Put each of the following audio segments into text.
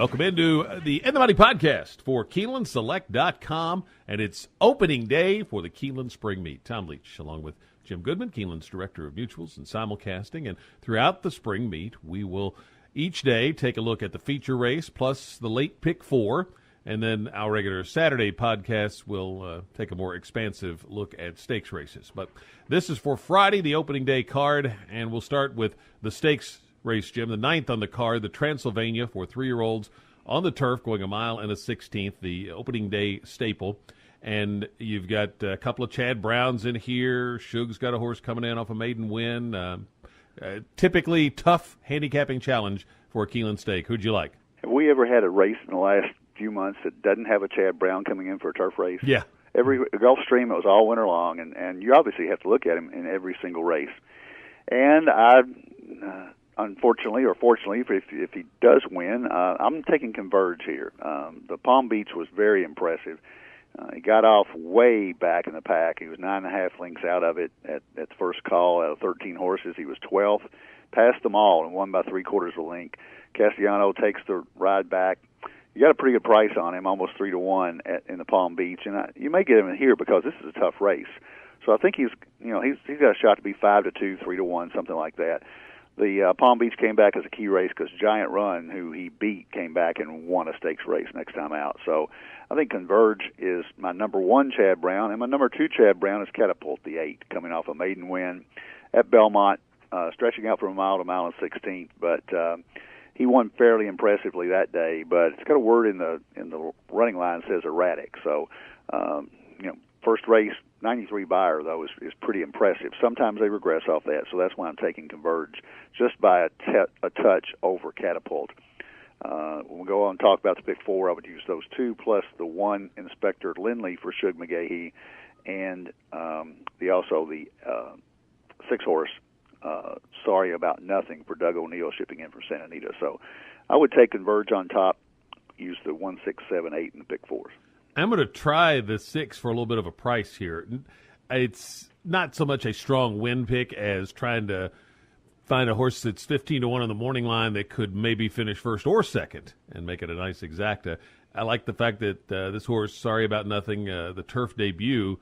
Welcome into the In the Money podcast for KeenelandSelect.com, and it's opening day for the Keeneland Spring Meet. Tom Leach, along with Jim Goodman, Keeneland's Director of Mutuals and Simulcasting, and throughout the Spring Meet, we will each day take a look at the feature race plus the late pick four, and then our regular Saturday podcasts will take a more expansive look at stakes races. But this is for Friday, the opening day card, and we'll start with the stakes race, Jim, the 9th on the card, the Transylvania for 3-year-olds on the turf, going 1 mile and a 16th, the opening day staple. And you've got a couple of Chad Browns in here. Shug's got a horse coming in off a maiden win. Typically tough handicapping challenge for a Keeneland stake. Who'd you like? Have we ever had a race in the last few months that doesn't have a Chad Brown coming in for a turf race? Yeah. Every Gulfstream, it was all winter long, and you obviously have to look at him in every single race. And unfortunately, or fortunately, if he does win, I'm taking Converge here. The Palm Beach was very impressive. He got off way back in the pack. He was 9.5 lengths out of it at the first call. Out of 13 horses, he was 12th. Passed them all and won by 3/4 of a length. Castellano takes the ride back. You got a pretty good price on him, almost 3-1 in the Palm Beach, and you may get him in here because this is a tough race. So I think he's got a shot to be 5-2, 3-1, something like that. The Palm Beach came back as a key race because Giant Run, who he beat, came back and won a stakes race next time out. So I think Converge is my number 1 Chad Brown, and my number 2 Chad Brown is Catapult, the 8, coming off a maiden win at Belmont, stretching out from 1 mile to 1 mile and 16th. But he won fairly impressively that day. But it's got a word in the running line says erratic. So first race, 93 buyer, though, is pretty impressive. Sometimes they regress off that, so that's why I'm taking Converge just by a touch over Catapult. When we go on and talk about the pick four, I would use those two, plus the 1 Inspector Lindley for Shug McGahee, and the 6-horse Sorry About Nothing for Doug O'Neill shipping in from Santa Anita. So I would take Converge on top, use the 1, 6, 7, 8 in the pick fours. I'm going to try the 6 for a little bit of a price here. It's not so much a strong win pick as trying to find a horse that's 15-1 on the morning line that could maybe finish first or second and make it a nice exacta. I like the fact that this horse, Sorry About Nothing, the turf debut,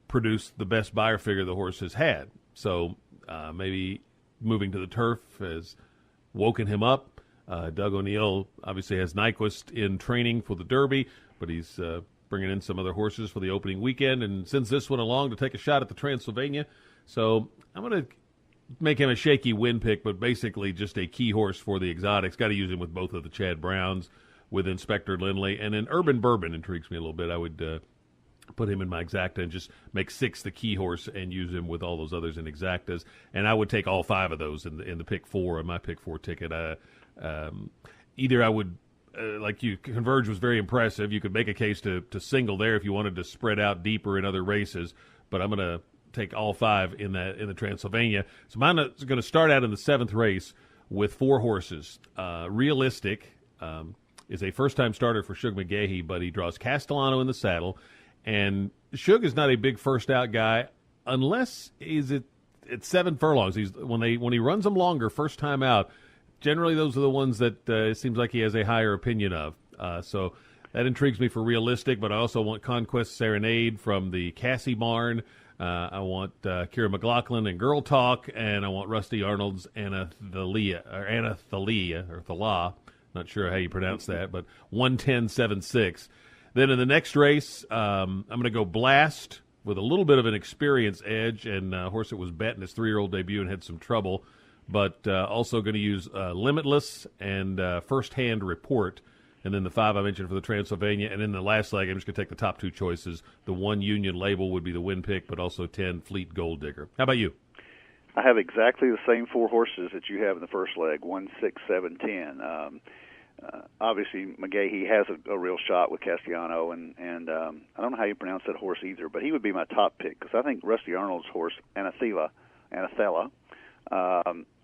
produced the best buyer figure the horse has had. So maybe moving to the turf has woken him up. Doug O'Neill obviously has Nyquist in training for the Derby, but he's bringing in some other horses for the opening weekend and sends this one along to take a shot at the Transylvania. So I'm going to make him a shaky win pick, but basically just a key horse for the exotics. Got to use him with both of the Chad Browns, with Inspector Lindley, and then Urban Bourbon intrigues me a little bit. I would put him in my exacta and just make 6 the key horse and use him with all those others in exactas. And I would take all 5 of those in the pick four on my pick four ticket. Either I would, like you, Converge was very impressive. You could make a case to single there if you wanted to spread out deeper in other races, but I'm going to take all 5 in the Transylvania. So mine is going to start out in the 7th race with 4 horses. Realistic is a first-time starter for Shug McGahee, but he draws Castellano in the saddle. And Shug is not a big first-out guy unless he's at 7 furlongs. When he runs them longer, first time out, generally those are the ones that it seems like he has a higher opinion of. So that intrigues me for Realistic, but I also want Conquest Serenade from the Cassie barn. I want Kira McLaughlin and Girl Talk, and I want Rusty Arnold's Anathalia, not sure how you pronounce that, but 110.76. Then in the next race, I'm going to go Blast with a little bit of an experience edge, and a horse that was bet in his 3-year-old debut and had some trouble, but also going to use Limitless and First Hand Report. And then the 5 I mentioned for the Transylvania. And in the last leg, I'm just going to take the top 2 choices. The 1 Union Label would be the win pick, but also 10 Fleet Gold Digger. How about you? I have exactly the same 4 horses that you have in the first leg, 1, 6, 7, 10. Obviously, McGahee has a real shot with Castellano, and I don't know how you pronounce that horse either, but he would be my top pick because I think Rusty Arnold's horse, Anathela,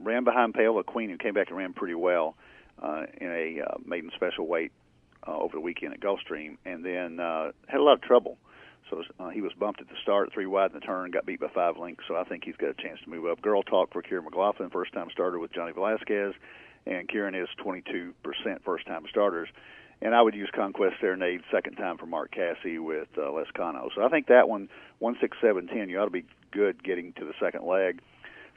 ran behind Paola Queen, who came back and ran pretty well in a maiden special weight over the weekend at Gulfstream, and then had a lot of trouble. So he was bumped at the start, 3 wide in the turn, got beat by 5 lengths, so I think he's got a chance to move up. Girl Talk for Kira McLaughlin, first-time starter with Johnny Velasquez, and Kieran is 22% first-time starters. And I would use Conquest Serenade second time for Mark Casse with Lescano. So I think that one, 1, 6, 7, 10, you ought to be good getting to the second leg.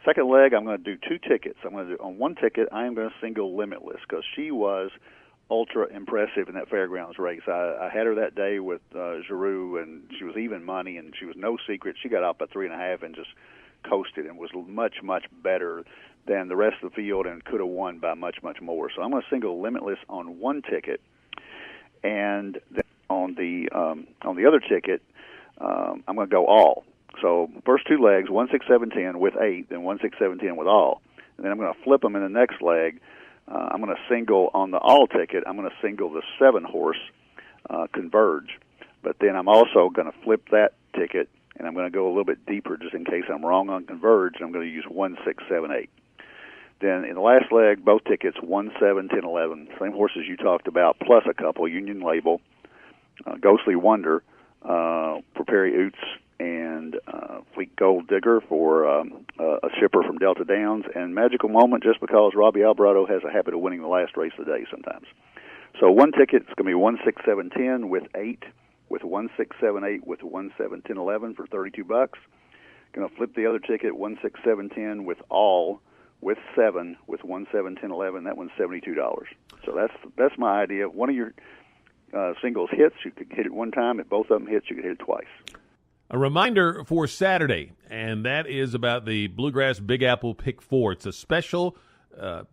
Second leg, I'm going to do 2 tickets. I'm going to do on 1 ticket, I am going to single Limitless because she was ultra impressive in that fairgrounds race. I had her that day with Giroux, and she was even money, and she was no secret. She got out by 3.5 and just coasted and was much, much better than the rest of the field and could have won by much, much more. So I'm going to single Limitless on 1 ticket, and then on the other ticket, I'm going to go all. So first 2 legs, 1, 6, 7, 10 with 8, then 1, 6, 7, 10 with all. And then I'm going to flip them in the next leg. I'm going to single on the all ticket. I'm going to single the 7-horse Converge. But then I'm also going to flip that ticket, and I'm going to go a little bit deeper just in case I'm wrong on Converge. I'm going to use 1, 6, 7, 8. Then in the last leg, both tickets, 1, 7, 10, 11, same horses you talked about, plus a couple, Union Label, Ghostly Wonder, for Perry Oots, and Fleet Gold Digger for a shipper from Delta Downs, and Magical Moment just because Robbie Alvarado has a habit of winning the last race of the day sometimes. So 1 ticket is going to be 1, 6, 7, 10 with 8, with 1, 6, 7, 8 with 1, 7, 10, 11 for $32. Going to flip the other ticket 1, 6, 7, 10 with all, with 7, with 1, 7, 10, 11. That one's $72. So that's my idea. One of your singles hits, you could hit it 1 time. If both of them hits, you could hit it twice. A reminder for Saturday, and that is about the Bluegrass Big Apple Pick 4. It's a special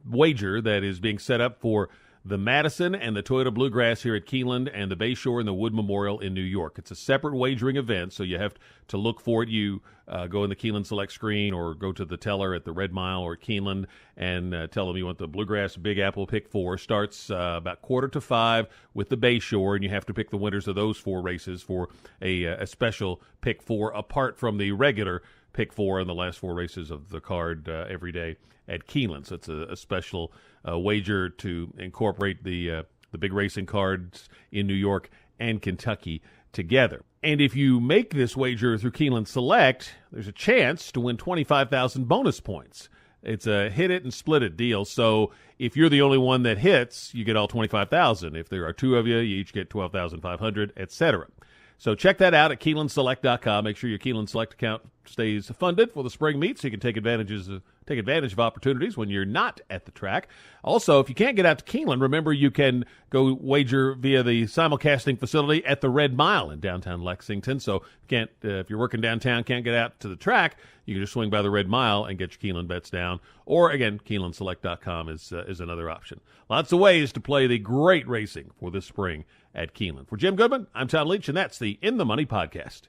wager that is being set up for the Madison and the Toyota Bluegrass here at Keeneland and the Bayshore and the Wood Memorial in New York. It's a separate wagering event, so you have to look for it. You go in the Keeneland Select screen or go to the teller at the Red Mile or Keeneland and tell them you want the Bluegrass Big Apple Pick 4. Starts about 4:45 with the Bayshore, and you have to pick the winners of those 4 races for a special Pick 4 apart from the regular Pick 4 in the last 4 races of the card every day at Keeneland. So it's a special wager to incorporate the big racing cards in New York and Kentucky together. And if you make this wager through Keeneland Select, there's a chance to win 25,000 bonus points. It's a hit it and split it deal. So if you're the only one that hits, you get all 25,000. If there are 2 of you, you each get 12,500, etc. So check that out at KeenelandSelect.com. Make sure your Keeneland Select account stays funded for the spring meet so you can take advantage of opportunities when you're not at the track. Also, if you can't get out to Keeneland, remember you can go wager via the simulcasting facility at the Red Mile in downtown Lexington. So if you're working downtown, can't get out to the track, you can just swing by the Red Mile and get your Keeneland bets down. Or, again, KeenelandSelect.com is another option. Lots of ways to play the great racing for this spring at Keeneland. For Jim Goodman, I'm Tom Leach, and that's the In the Money Podcast.